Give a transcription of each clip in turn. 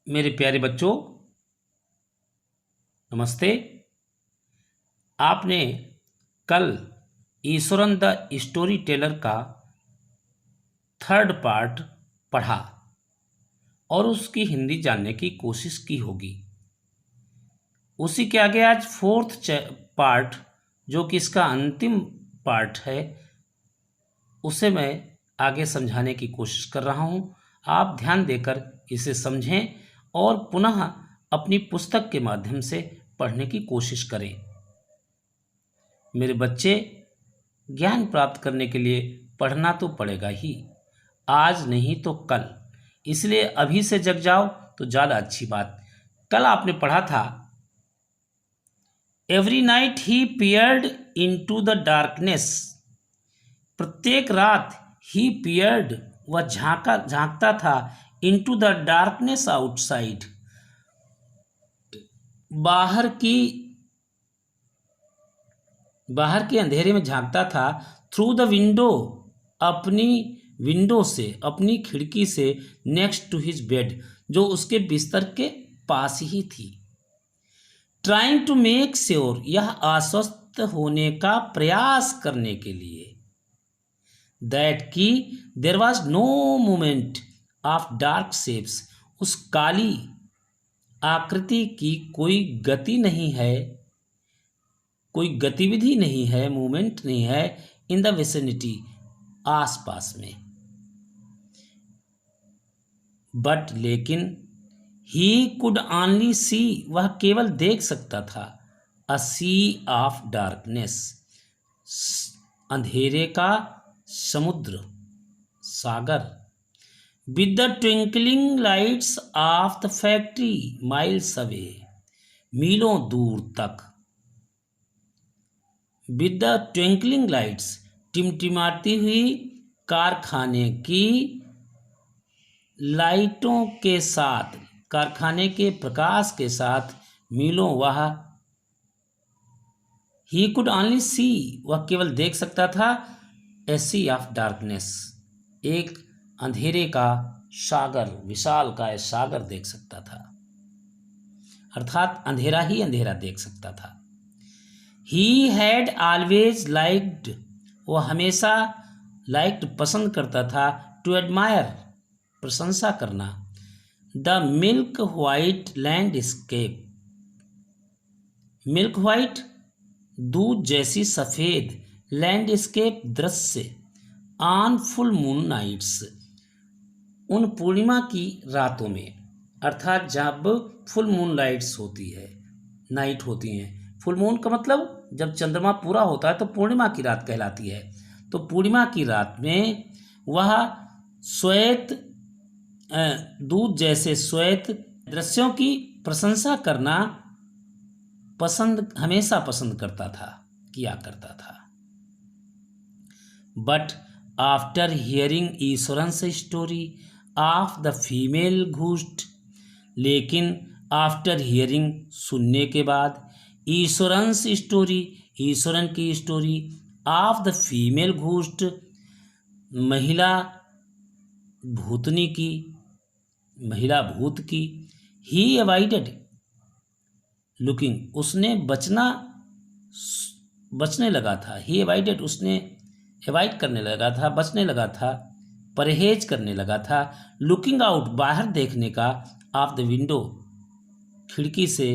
मेरे प्यारे बच्चों, नमस्ते। आपने कल ईश्वरन द स्टोरी टेलर का थर्ड पार्ट पढ़ा और उसकी हिंदी जानने की कोशिश की होगी। उसी के आगे आज फोर्थ पार्ट, जो कि इसका अंतिम पार्ट है, उसे मैं आगे समझाने की कोशिश कर रहा हूँ। आप ध्यान देकर इसे समझें और पुनः अपनी पुस्तक के माध्यम से पढ़ने की कोशिश करें। मेरे बच्चे, ज्ञान प्राप्त करने के लिए पढ़ना तो पड़ेगा ही, आज नहीं तो कल। इसलिए अभी से जग जाओ तो ज़्यादा अच्छी बात। कल आपने पढ़ा था, every night he peered into the darkness. प्रत्येक रात ही पियर्ड, वह झांकता था, इनटू द डार्कनेस आउटसाइड, बाहर के अंधेरे में झांकता था। थ्रू द विंडो, अपनी विंडो से, अपनी खिड़की से, नेक्स्ट टू हिज बेड, जो उसके बिस्तर के पास ही थी। ट्राइंग टू मेक श्योर, यह आश्वस्त होने का प्रयास करने के लिए, दैट की there was no movement of dark shapes, उस काली आकृति की कोई गति नहीं है, कोई गतिविधि नहीं है, मूवमेंट नहीं है, इन द विसिनिटी, आसपास में। बट लेकिन, ही कुड ऑनली सी, वह केवल देख सकता था, अ सी ऑफ डार्कनेस, अंधेरे का समुद्र, सागर, with the twinkling lights of the factory miles away, मीलों दूर तक। विद द ट्विंकलिंग लाइट्स, टिमटिमाती हुई कारखाने की लाइटों के साथ, कारखाने के प्रकाश के साथ, मीलों वह, ही कुड ऑनली सी, वह केवल देख सकता था, ए सी ऑफ डार्कनेस, एक अंधेरे का सागर, विशाल का सागर देख सकता था, अर्थात अंधेरा ही अंधेरा देख सकता था। ही हैड ऑलवेज लाइक्ड, वह हमेशा लाइक्ड, पसंद करता था, टू एडमायर, प्रशंसा करना, the milk white landscape, milk white, दूध जैसी सफ़ेद, लैंडस्केप, दृश्य, ऑन फुल मून नाइट्स, उन पूर्णिमा की रातों में, अर्थात जब फुल मून लाइट्स होती है, नाइट होती हैं। फुल मून का मतलब जब चंद्रमा पूरा होता है तो पूर्णिमा की रात कहलाती है। तो पूर्णिमा की रात में वह श्वेत, दूध जैसे श्वेत दृश्यों की प्रशंसा करना हमेशा पसंद करता था, किया करता था। But after hearing Ishwaran's story of the female ghost, लेकिन आफ्टर हियरिंग, सुनने के बाद, ईश्वरन्स स्टोरी, ईश्वरन की story, of the female ghost, महिला भूतनी की, महिला भूत की, ही अवॉइडेड लुकिंग, उसने बचने लगा था, ही अवॉइडेड, उसने अवॉइड करने लगा था, बचने लगा था, परहेज करने लगा था, लुकिंग आउट, बाहर देखने का, ऑफ द विंडो, खिड़की से,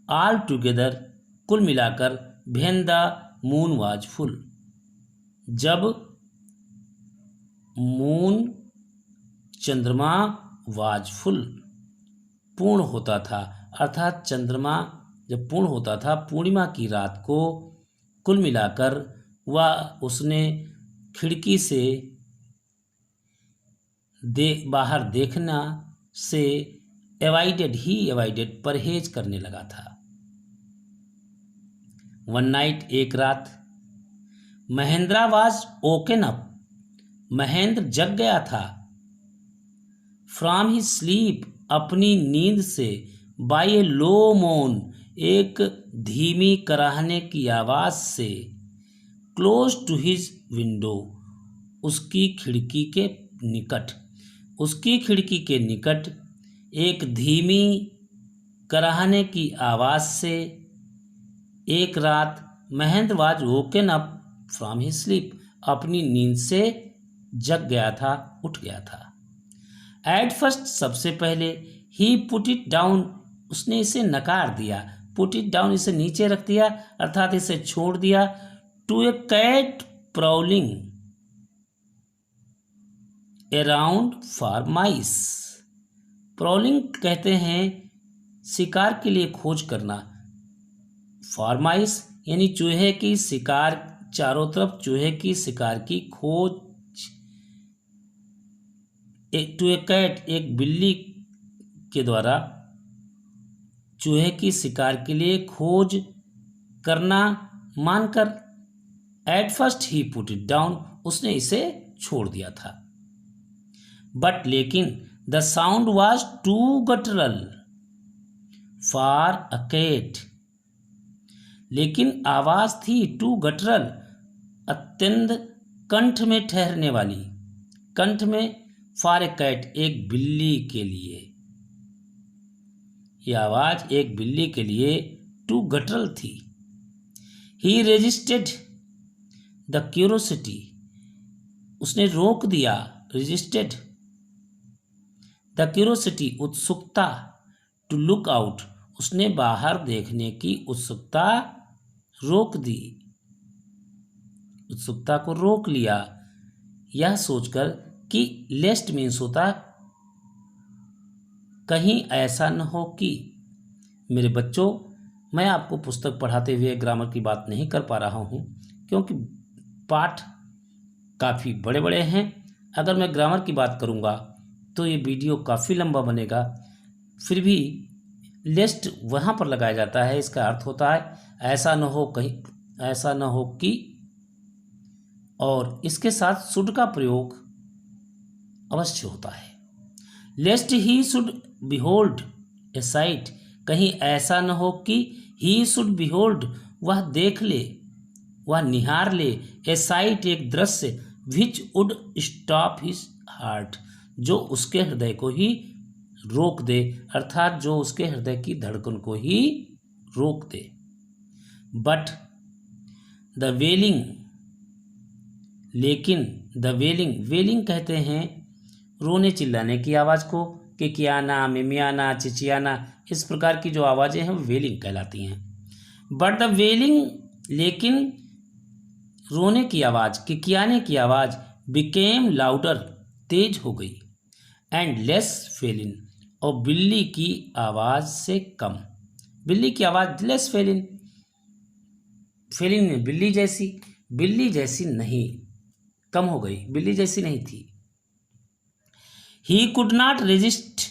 ऑल टुगेदर, कुल मिलाकर, when the moon was full, जब मून, चंद्रमा, वाज फुल, पूर्ण होता था, अर्थात चंद्रमा जब पूर्ण होता था, पूर्णिमा की रात को, कुल मिलाकर वह, उसने खिड़की से बाहर देखना से, अवॉइडेड, ही अवॉइडेड, परहेज करने लगा था। वन नाइट, एक रात, महेंद्र वाज ओकन अप, महेंद्र जग गया था, फ्रॉम हिज स्लीप, अपनी नींद से, बाय ए लो मोन, एक धीमी कराहने की आवाज़ से, क्लोज टू हिज विंडो, उसकी खिड़की के निकट, उसकी खिड़की के निकट, एक धीमी कराहने की आवाज़ से। एक रात Mahendra was woken up from his sleep, अपनी नींद से जग गया था, उठ गया था। एट फर्स्ट, सबसे पहले, ही पुट इट डाउन, उसने इसे नकार दिया। पुट इट डाउन, इसे नीचे रख दिया, अर्थात इसे छोड़ दिया। To a cat prowling around for mice. Prowling कहते हैं शिकार के लिए खोज करना। फॉर माइस यानी चूहे की शिकार, चारों तरफ चूहे की शिकार की खोज। टू ए कैट, एक बिल्ली के द्वारा चूहे की शिकार के लिए खोज करना मानकर। At first he put it down, उसने इसे छोड़ दिया था। बट लेकिन the sound was too guttural for a cat, लेकिन आवाज थी टू गटरल, अत्यंत कंठ में ठहरने वाली, कंठ में, फॉर ए कैट, एक बिल्ली के लिए। यह आवाज एक बिल्ली के लिए टू गटरल थी। ही रेजिस्टेड द क्यूरोसिटी, उसने रोक दिया, रेजिस्टेड द क्यूरोसिटी, उत्सुकता, टू लुक आउट, उसने बाहर देखने की उत्सुकता रोक दी, उत्सुकता को रोक लिया, यह सोचकर कि लेस्ट मीन्स होता कहीं ऐसा न हो कि। मेरे बच्चों, मैं आपको पुस्तक पढ़ाते हुए ग्रामर की बात नहीं कर पा रहा हूँ क्योंकि पाठ काफ़ी बड़े बड़े हैं। अगर मैं ग्रामर की बात करूँगा तो ये वीडियो काफ़ी लंबा बनेगा। फिर भी लेस्ट वहाँ पर लगाया जाता है, इसका अर्थ होता है ऐसा न हो कहीं, ऐसा न हो कि, और इसके साथ शुड का प्रयोग अवश्य होता है। Lest he should behold a sight, कहीं ऐसा न हो कि ही शुड बिहोल्ड, वह देख ले, वह निहार ले, ए साइट, एक दृश्य, which would stop his heart, जो उसके हृदय को ही रोक दे, अर्थात जो उसके हृदय की धड़कन को ही रोक दे। बट द वेलिंग, लेकिन, द वेलिंग, वेलिंग कहते हैं रोने चिल्लाने की आवाज़ को, किकियाना, मिमियाना, चिचियाना, इस प्रकार की जो आवाज़ें हैं वो वेलिंग कहलाती हैं। बट द वेलिंग, लेकिन रोने की आवाज़, किकियाने की आवाज़, बिकेम लाउडर, तेज हो गई, एंड लेस फेलिन, और बिल्ली की आवाज़ से कम, बिल्ली की आवाज़ लेस फेलिन, फेलिन बिल्ली जैसी, बिल्ली जैसी नहीं, कम हो गई, बिल्ली जैसी नहीं थी। He could not resist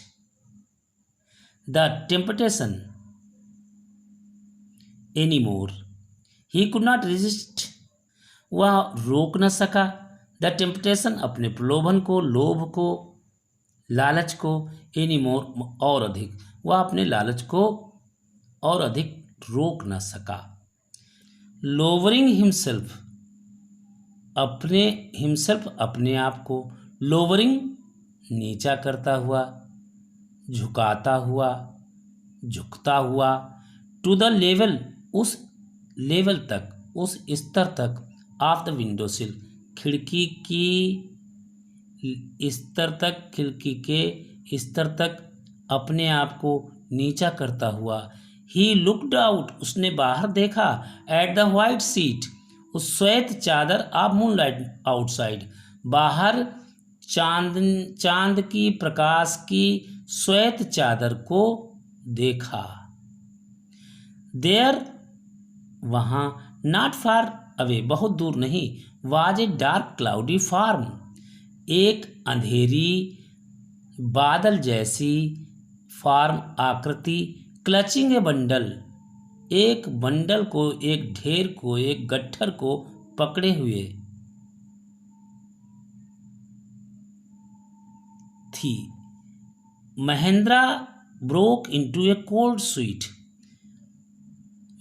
the temptation anymore. He could not resist, वह रोक न सका, द टेम्पटेशन, अपने प्रलोभन को, लोभ को, लालच को, एनीमोर, और अधिक, वह अपने लालच को और अधिक रोक न सका। लोवरिंग हिमसेल्फ, अपने हिमसेल्फ, अपने आप को, लोवरिंग नीचा करता हुआ, झुकाता हुआ, झुकता हुआ, टू द लेवल, उस लेवल तक, उस स्तर तक, ऑफ द विंडो सिल, खिड़की की स्तर तक, खिड़की के स्तर तक अपने आप को नीचा करता हुआ। ही लुक्ड आउट, उसने बाहर देखा, एट द व्हाइट सीट, उस श्वेत चादर ऑफ मूनलाइट आउटसाइड, बाहर चांद की प्रकाश की श्वेत चादर को देखा। देयर, वहाँ, नॉट फार अवे, बहुत दूर नहीं, was a dark cloudy form, एक अंधेरी बादल जैसी फॉर्म, आकृति, क्लचिंग ए बंडल, एक बंडल को, एक ढेर को, एक गट्ठर को पकड़े हुए थी। महेंद्र ब्रोक इनटू ए cold sweet,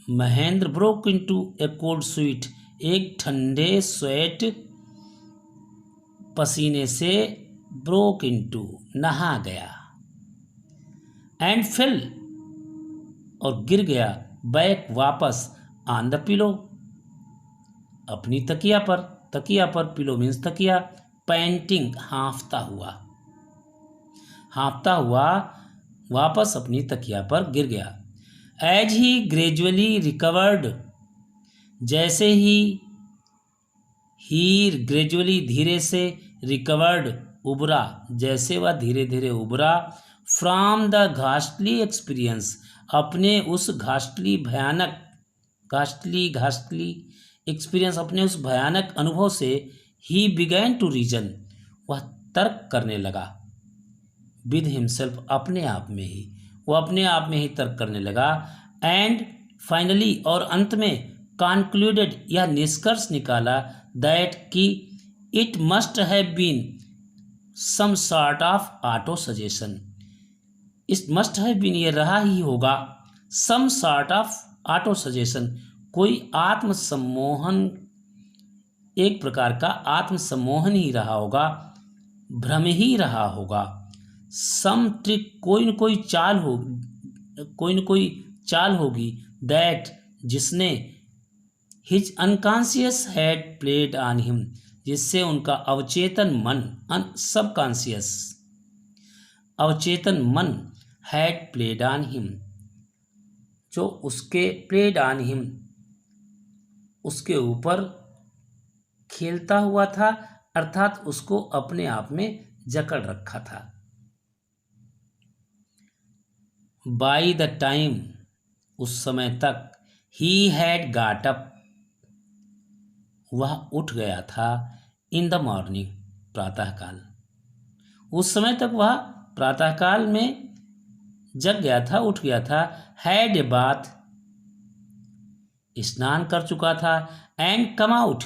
Mahendra broke into ए कोल्ड स्वीट, एक ठंडे स्वेट पसीने से, ब्रोक इनटू, नहा गया। एंड फेल और गिर गया, बैक वापस, ऑन द पिलो अपनी तकिया पर, पिलो मीन्स तकिया, पैंटिंग हाँफता हुआ वापस अपनी तकिया पर गिर गया। एज ही ग्रेजुअली रिकवर्ड, जैसे ही ग्रेजुअली धीरे से, रिकवर्ड उबरा, जैसे वह धीरे धीरे उबरा, फ्रॉम द घास्टली एक्सपीरियंस, अपने उस घास्टली एक्सपीरियंस, अपने उस भयानक अनुभव से, ही बिगैन टू रीजन, वह तर्क करने लगा, विद हिमसेल्फ, अपने आप में ही तर्क करने लगा, एंड फाइनली और अंत में, कॉन्क्लूडेड यह निष्कर्ष निकाला, दैट कि it must have been some sort of auto suggestion, इस मस्ट हैव बीन ये रहा ही होगा, some sort of auto suggestion, कोई आत्मसम्मोहन, एक प्रकार का आत्मसम्मोहन ही रहा होगा, भ्रम ही रहा होगा, सम ट्रिक, कोई न कोई चाल होगी, दैट जिसने, his unconscious had played on him, जिससे उनका अवचेतन मन हैड प्लेड ऑन हिम, जो उसके प्लेड ऑन हिम, उसके ऊपर खेलता हुआ था, अर्थात उसको अपने आप में जकड़ रखा था। बाय द टाइम, उस समय तक, ही हैड गॉट अप, वह उठ गया था, इन द मॉर्निंग, प्रातःकाल, उस समय तक वह प्रातःकाल में जग गया था, उठ गया था, हैड ए बाथ, स्नान कर चुका था, एंड कम आउट,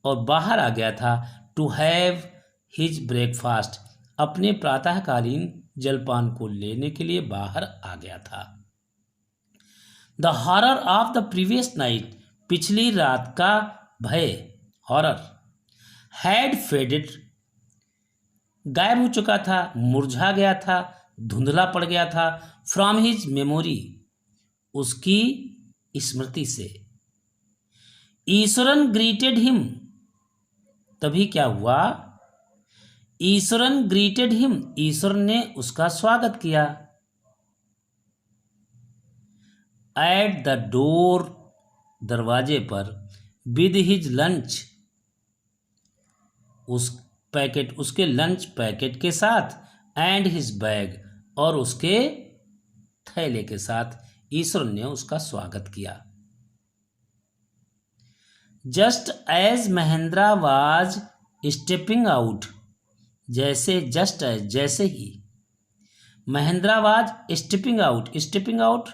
और बाहर आ गया था, टू हैव हिज ब्रेकफास्ट, अपने प्रातःकालीन जलपान को लेने के लिए बाहर आ गया था। The horror of the previous night, पिछली रात का भय, हॉरर, हैड फेडेड, गायब हो चुका था, मुरझा गया था, धुंधला पड़ गया था, फ्रॉम हिज मेमोरी, उसकी स्मृति से। ईश्वरन ग्रीटेड हिम, तभी क्या हुआ, ईश्वरन ग्रीटेड हिम, ईश्वर ने उसका स्वागत किया, एट द डोर, दरवाजे पर, विद हिज लंच, उसके लंच पैकेट के साथ, एंड हिज बैग, और उसके थैले के साथ ईश्वर ने उसका स्वागत किया। Just as Mahendra was stepping out, जैसे ही महेंद्रा वाज स्टेपिंग आउट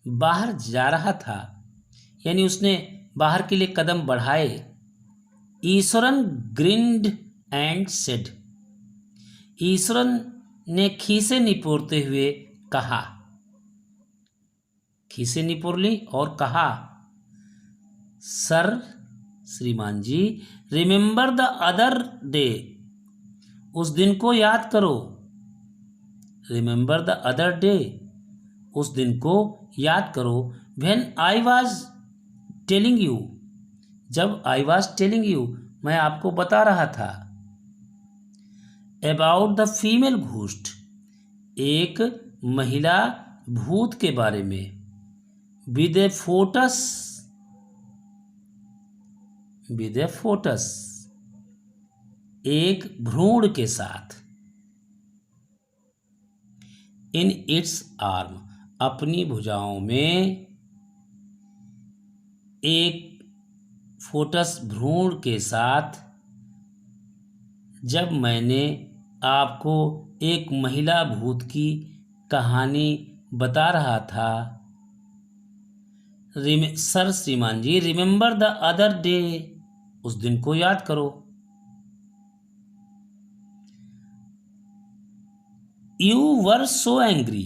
बाहर जा रहा था, यानी उसने बाहर के लिए कदम बढ़ाए, Eswaran grind and said, Eswaran ने खीसे निपोरते हुए कहा, खीसे निपोर ली और कहा, सर, श्रीमान जी, रिमेंबर द अदर डे, उस दिन को याद करो, रिमेंबर द अदर डे, उस दिन को याद करो, when I was telling you, जब आई वॉज टेलिंग यू, मैं आपको बता रहा था, अबाउट द फीमेल घोस्ट, एक महिला भूत के बारे में, विद ए फोटस, एक भ्रूण के साथ, इन इट्स आर्म, अपनी भुजाओं में, एक फोटस भ्रूण के साथ, जब मैंने आपको एक महिला भूत की कहानी बता रहा था, सर श्रीमान जी, रिमेंबर द अदर डे, उस दिन को याद करो, यू वर सो एंग्री,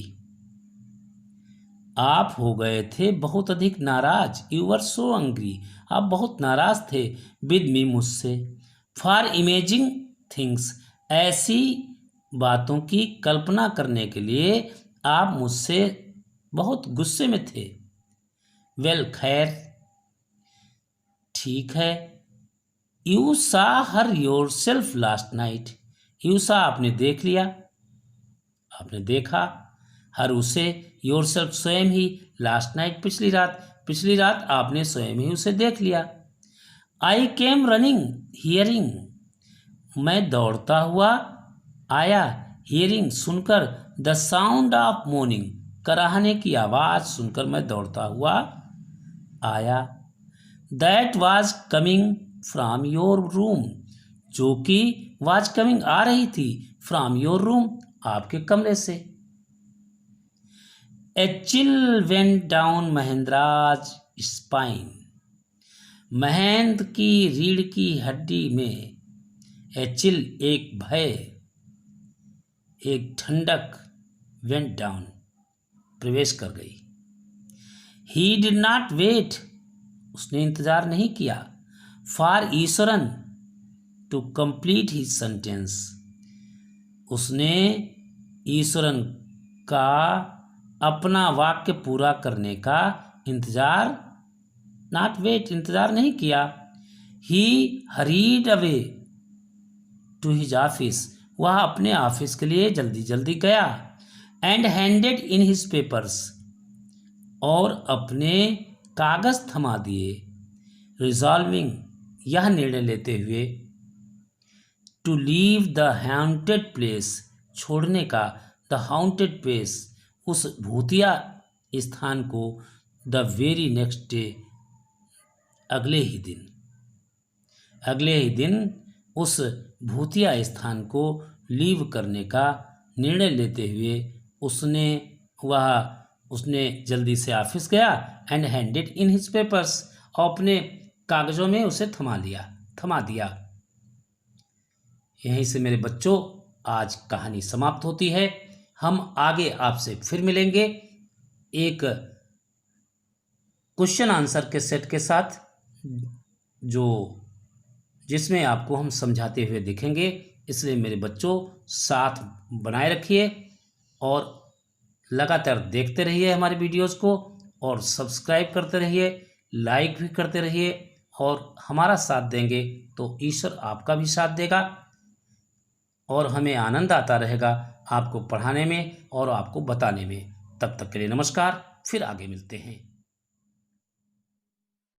आप हो गए थे बहुत अधिक नाराज, यू वर सो एंग्री, आप बहुत नाराज थे, विद मी, मुझसे, फॉर इमेजिंग थिंग्स, ऐसी बातों की कल्पना करने के लिए आप मुझसे बहुत गुस्से में थे। वेल, खैर, ठीक है। You saw her yourself last night. You saw, आपने देख लिया, आपने देखा। हर, उसे, योर सेल्फ, स्वयं ही, लास्ट नाइट, पिछली रात आपने स्वयं ही उसे देख लिया। आई केम रनिंग हियरिंग, मैं दौड़ता हुआ आया, हियरिंग, सुनकर, द साउंड ऑफ मोर्निंग, कराहने की आवाज़ सुनकर मैं दौड़ता हुआ आया। That was coming from your room, जो कि वाज कमिंग, आ रही थी, फ्रॉम योर रूम, आपके कमरे से। A chill went down Mahendra's spine, Mahendra की रीढ़ की हड्डी में, ए चिल, एक भय, एक ठंडक, वेंट डाउन, प्रवेश कर गई। ही डिड नॉट वेट, उसने इंतजार नहीं किया, for Eshwaran to complete his sentence, उसने ईश्वरन का अपना वाक्य पूरा करने का इंतजार, नॉट वेट, इंतजार नहीं किया। He hurried away to his office, वह अपने ऑफिस के लिए जल्दी जल्दी गया। And handed in his papers, और अपने कागज थमा दिए। रिजॉल्विंग, यह निर्णय लेते हुए, to leave the haunted place, छोड़ने का, द हाउंटेड प्लेस, उस भूतिया स्थान को, द वेरी नेक्स्ट डे, अगले ही दिन उस भूतिया स्थान को लीव करने का निर्णय लेते हुए उसने जल्दी से ऑफिस गया। And handed in his papers, और अपने कागजों में उसे थमा दिया। यहीं से मेरे बच्चों आज कहानी समाप्त होती है। हम आगे आपसे फिर मिलेंगे एक क्वेश्चन आंसर के सेट के साथ, जिसमें आपको हम समझाते हुए दिखेंगे। इसलिए मेरे बच्चों साथ बनाए रखिए और लगातार देखते रहिए हमारे वीडियोस को, और सब्सक्राइब करते रहिए, लाइक भी करते रहिए, और हमारा साथ देंगे तो ईश्वर आपका भी साथ देगा, और हमें आनंद आता रहेगा आपको पढ़ाने में और आपको बताने में। तब तक के लिए नमस्कार, फिर आगे मिलते हैं।